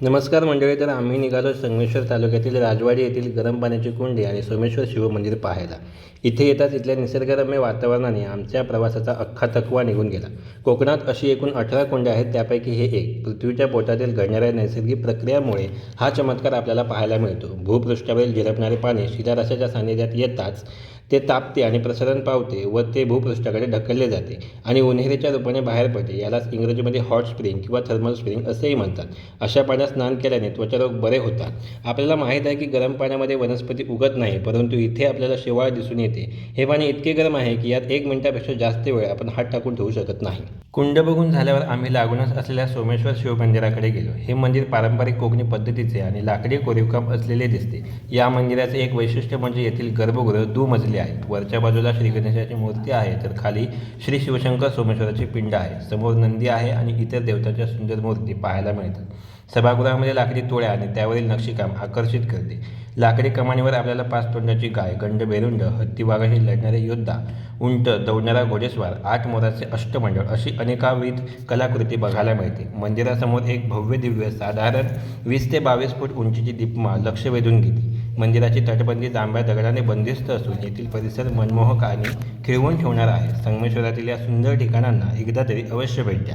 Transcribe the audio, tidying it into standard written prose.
नमस्कार मंडळी. तर आम्ही निघालो संगमेश्वर तालुक्यातील राजवाडी येथील गरम पाण्याची कुंडी आणि सोमेश्वर शिवमंदिर पाहायला. इथे येताच इथल्या निसर्गरम्य वातावरणाने आमच्या प्रवासाचा अख्खा थकवा निघून गेला. कोकणात अशी एकूण 18 कुंड्या आहेत, त्यापैकी हे एक. पृथ्वीच्या पोटातील घडणाऱ्या नैसर्गिक प्रक्रियामुळे हा चमत्कार आपल्याला पाहायला मिळतो. भूपृष्ठावरील झिरपणारे पाणी शिलारसाच्या सान्निध्यात येताच ते तापते आणि प्रसरण पावते व ते भूपृष्ठाकडे ढकलले जाते आणि उन्हेरीच्या रूपाने बाहेर पडते. यालाच इंग्रजीमध्ये हॉट स्प्रिंग किंवा थर्मल स्प्रिंग असेही म्हणतात. अशा पाण्यात स्नान केल्याने त्वचारोग बरे होतात. आपल्याला माहीत आहे की गरम पाण्यामध्ये वनस्पती उगत नाही, परंतु इथे आपल्याला शेवाळ दिसून येते. हे पाणी इतके गरम आहे की यात 1 मिनिटापेक्षा जास्त वेळ आपण हात टाकून ठेवू शकत नाही. कुंड बघून झाल्यावर आम्ही लागूनच असलेल्या सोमेश्वर शिवमंदिराकडे गेलो. हे मंदिर पारंपरिक कोकणी पद्धतीचे आणि लाकडी कोरीवकाम असलेले दिसते. या मंदिराचे एक वैशिष्ट्य म्हणजे येथील गर्भगृह दुमजली आहेत. वरच्या बाजूला श्री गणेशाची मूर्ती आहे, तर खाली श्री शिवशंकर सोमेश्वराची पिंड आहे. समोर नंदी आहे आणि इतर देवतांच्या सुंदर मूर्ती पाहायला मिळतात. सभागृहामध्ये लाकडी तोड्या आणि त्यावरील नक्षीकाम आकर्षित करते. लाकडी कमानीवर आपल्याला 5 तोंडाची गाय, गंडबेरुंड, हत्ती वाघाशी लढणारे योद्धा, उंट, दौडणारा घोडेस्वार, 8 मोराचे अष्टमंडळ अशी अनेकाविध कलाकृती बघायला मिळते. मंदिरासमोर एक भव्य दिव्य साधारण 20 ते 22 फूट उंचीची दीपमाळ लक्ष वेधून घेते. मंदिराची तटबंदी जांभ्या दगडाने बंदिस्त असून येथील परिसर मनमोहक आणि खिळवून ठेवणारा आहे. संगमेश्वरातील या सुंदर ठिकाणांना एकदा तरी अवश्य भेट द्या.